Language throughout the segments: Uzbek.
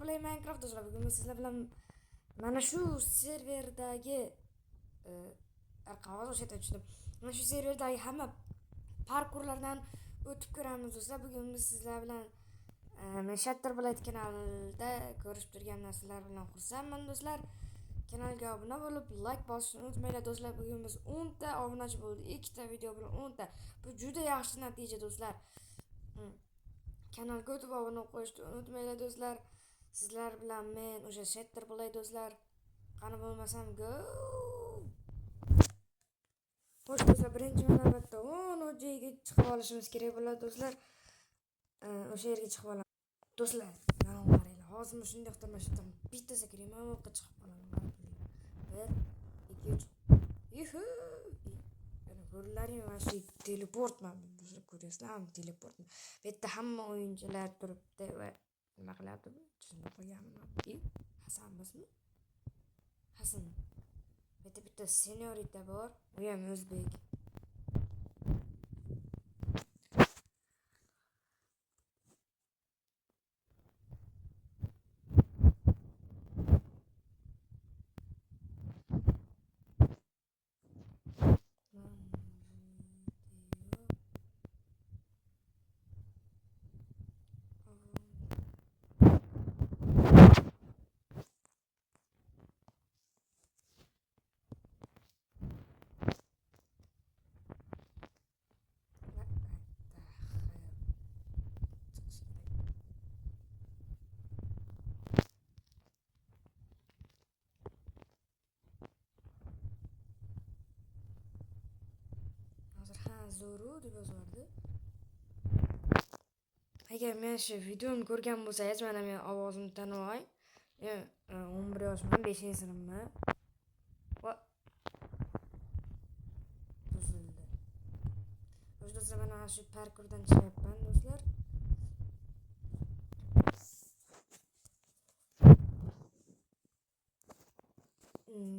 Play Minecraft do'stlar, bugun sizlar bilan mana shu serverdagi qog'oz o'sha tushdim. Mana shu serverdagi hamma parkurlardan o'tib ko'ramiz do'stlar. Bugun biz sizlar bilan Shatterblade kanalida ko'rib turgan narsalar bilan xursandman do'stlar. Kanalga obuna bo'lib, like bosishni unutmanglar do'stlar. Bugun biz 10 ta obunachi bo'ldik. 2 ta video bilan 10 ta. Bu juda yaxshi natija do'stlar. Kanalga o'tib obuna qo'yishni unutmanglar do'stlar. Sizlar bilan men o'sha Shatterblade do'stlar. Qani bo'lmasam go. Xo'sh do'stlar, birinchi navbatda 10 joyga chiqib olishimiz kerak bo'ladi do'stlar. O'sha yerga chiqib olamiz. Do'stlar, mana qaranglar. Hozir shunday xatamashdan bitta sakrayman, mana bu chiqib qolaman. 1 2 3. Yuhu! Mana ko'rlaring mana shu teleportman. Ko'ryapsizlarmi teleport? Bu yerda hamma o'yinchilar turibdi va nima qilyapti? Shuni qo'yaman. Hasanmizmi? Hasan. Bitta seniorita bor. U ham o'zbek. Zoru deb yozardi. Agar men shu videoni ko'rgan bo'lsangiz, mana men ovozimni tanib oling. Men 11 yoshman, 5-sinfman. Va buzildi. Do'stlar, mana shu parkurdan chiqyapman do'stlar.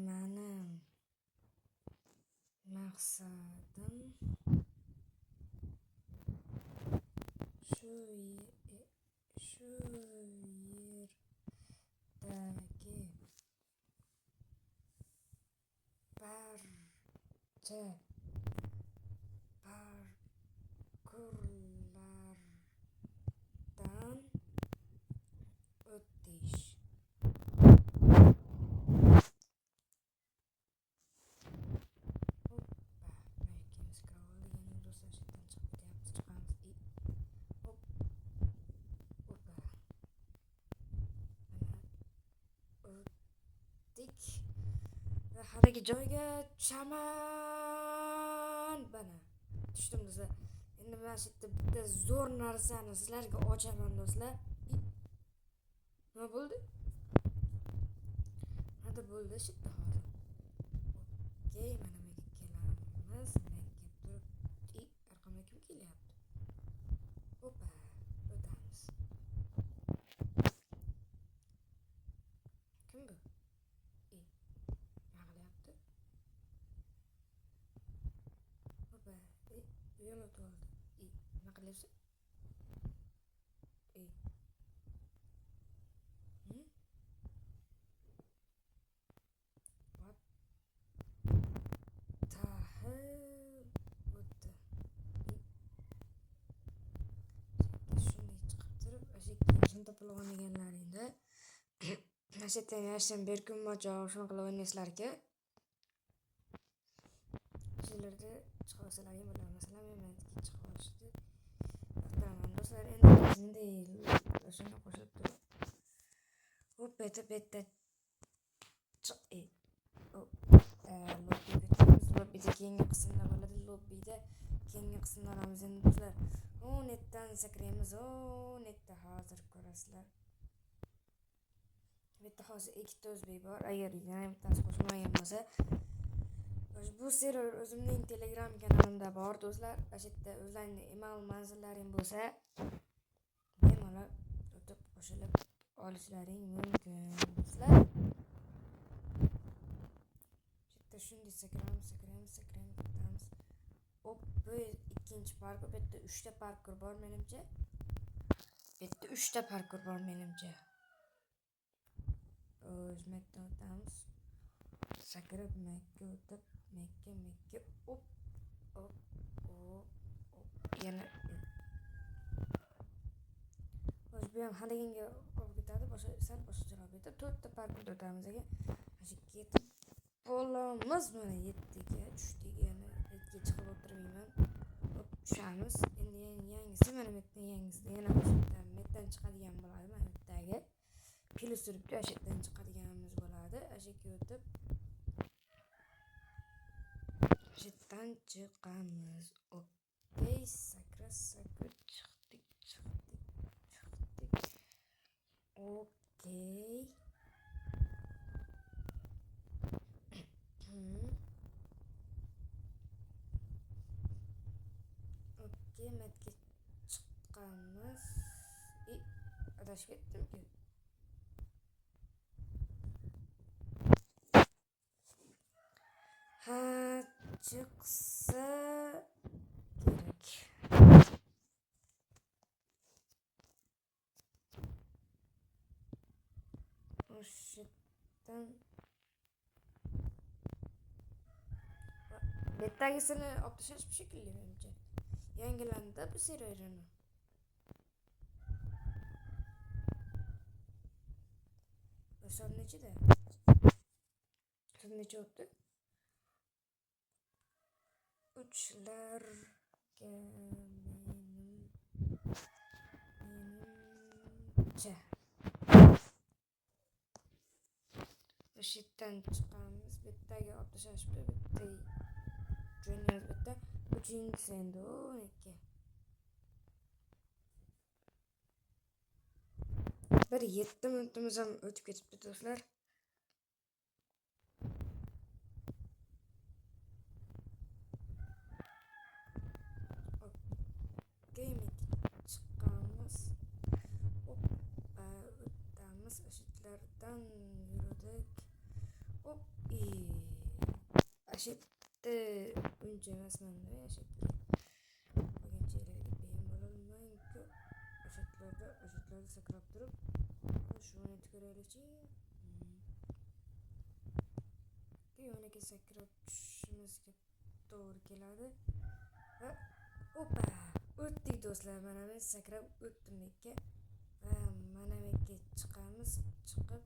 Mana maqsadim shu yerdagi barcha parkurlardan o'tish. Va haligi joyga tushaman. Bana tushdim do'stlar. Endi mana shu yerda bitta zo'r narsani sizlarga ochaman do'stlar. Nima bo'ldi? Nima bo'ldi shu yerda hozir? Okey, mana menga kelamiz. Men kelib turib, arqamga kim kelyapti? Opa, o'tamiz. Kim bu? Uyumu doldu. Nima qilyapsan? What the hell? O'tdi. Shunday chiqib turib, o'sha keyin topib olganlaringda mana shu yerdan yasham berkunmochoq shunaqa qilib o'ynaysizlar-ku. Sizlarda chiqib olsalaring bo'ladi. Masalan, men chiqib olishdi. Yoqtiraman do'stlar. Endi shunday o'shanga qo'shilib turib. Hop, beta lobbida keyingi qismda bo'ladi. Lobbida keyingi qismda olamiz endi do'stlar. 10 netdan sakraymiz. 10 netda hozir ko'rasizlar. Bitta hozir 2 ta o'zbek bor. Agar yana bittasi qo'shilmagan bo'lsa, bu server o'zimning Telegram kanalimda bor do'stlar. O'sha yerda o'zlaringning email manzillaring bo'lsa, bemalol o'tib qo'shilib olishlaring mumkin do'stlar. Bitta shunday sakraymiz. Hop, bu ikkinchi parkur. Bitta 3 ta parkur bor menimcha. Makka o'tamiz. Sakrab Makka o'tib, Makka op op op op yana o'z bu ham haliginga olib ketadi, sal boshqacharoq etib 4 ta parkda o'tamiz aka. Mana ketib bo'lamiz, mana 7 ga tushdik, yana 7 ga chiqib o'tirmayman. Hop tushamiz. Endi yangisi mana bu yerdan yangisida yana metdan chiqadigan bo'ladi. Mana bu yerdagi pili suribdi, o'sha yerdan chiqadiganimiz bo'ladi. O'sha yerga o'tib o'sha yerdan chiqamiz. Okey, sakrab chiqdik. Okey. Okey, metga chiqqanmiz. Adashib ketdim-ku. Ha, chiqsa kerak. O'shadan betagisini olib tashlash shekilli menimcha. Yangilandi bu serverini. Soat nechida? Soat necha o'tdi? 3larga menimcha. O'sha yerdan chiqamiz. Bittaga olib tashlashibdi, bitta jo'naymiz bitta. 3-inchisi endi o'niki. Bir 7 minutimiz ham o'tib ketibdi do'stlar. Okey, chiqqanmiz. Hop, o'tamiz. Ashitlardan yurdik. Hop, ashitda uncha emasman-da, ashitga. Qolganchalarga beyin bo'lolmayman-ku. Ashitlarda sakrab turib, shuni ko'raylikchi. Yo'niga sakrab tushishimizga to'g'ri keladi. Va opa, o'tdik do'stlar. Mana men sakrab o'tdim aka. Va mana menga chiqamiz. Chiqib.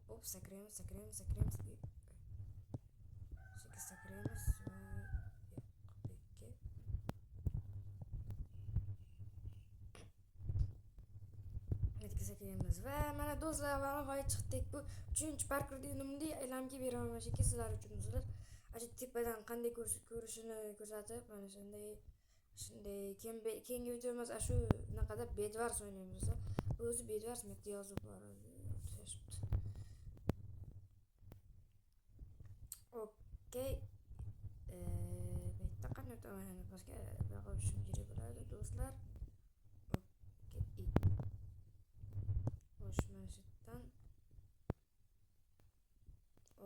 Hop, sakraymiz. Sakraymiz. Sakraymiz. Va mana do'stlar, nihoyat chiqdik. Bu 3-parkurda unumli aylanib beraman shekilli sizlar uchun do'stlar. Acha tepadan qanday ko'rishini ko'rsatib, mana shunday keyingi videomuz shu naqada Bedwars o'ynaymiz do'stlar. Bu o'zi Bedwars metda yozib bor. Okey. Bitta qanday o'ynaymiz? Boshqa baqishim kerak bo'ladi do'stlar. Okey. Boshmashdan.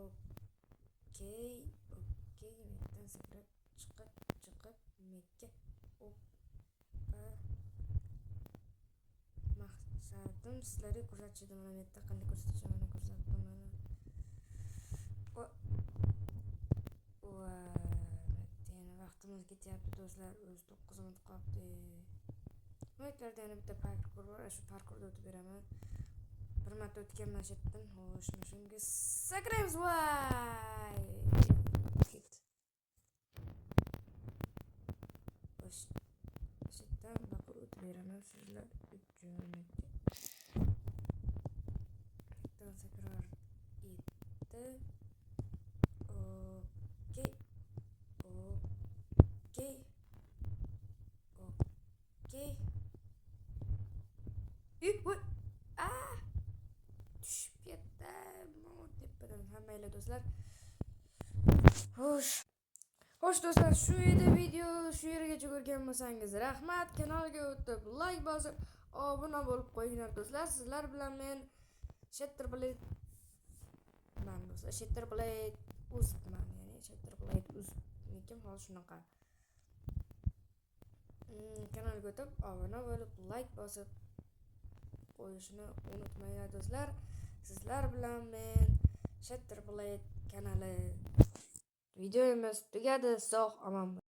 Okey. Metdan sakrab chiqib mekka. Maqsadim sizlarga ko'rsatish edi. Mana metda qanday ko'rsatishimni ko'rsatdim mana. Yana vaqtimiz ketyapti do'stlar. O'z 9 minut qoldi. Mo'ytlarda yana bitta parkur bor. Shu parkurda o'tib beraman. Bir marta o'tganman shu yerdan. Xo'sh, mana shunga sakraymiz. Voy! Shitdan baqib o'tib beraman sizlar uchun. Bitta sakrar etdi. Okey. Tushib ketdim. Tepadan hammaylar do'stlar. Xo'sh do'stlar, shu edi video. Shu yergacha ko'rgan bo'lsangiz rahmat. Kanalga o'tib like bosib, obuna bo'lib qo'yinglar do'stlar. Sizlar bilan men Shatterblade uzman, ya'ni Shatterblade uznikim hol shunaqa. kanalga o'tib obuna bo'lib like bosib qo'yishni unutmanglar do'stlar. Sizlar bilan men Shatterblade kanali videomiz tugadi. Sog' omon bo'ling.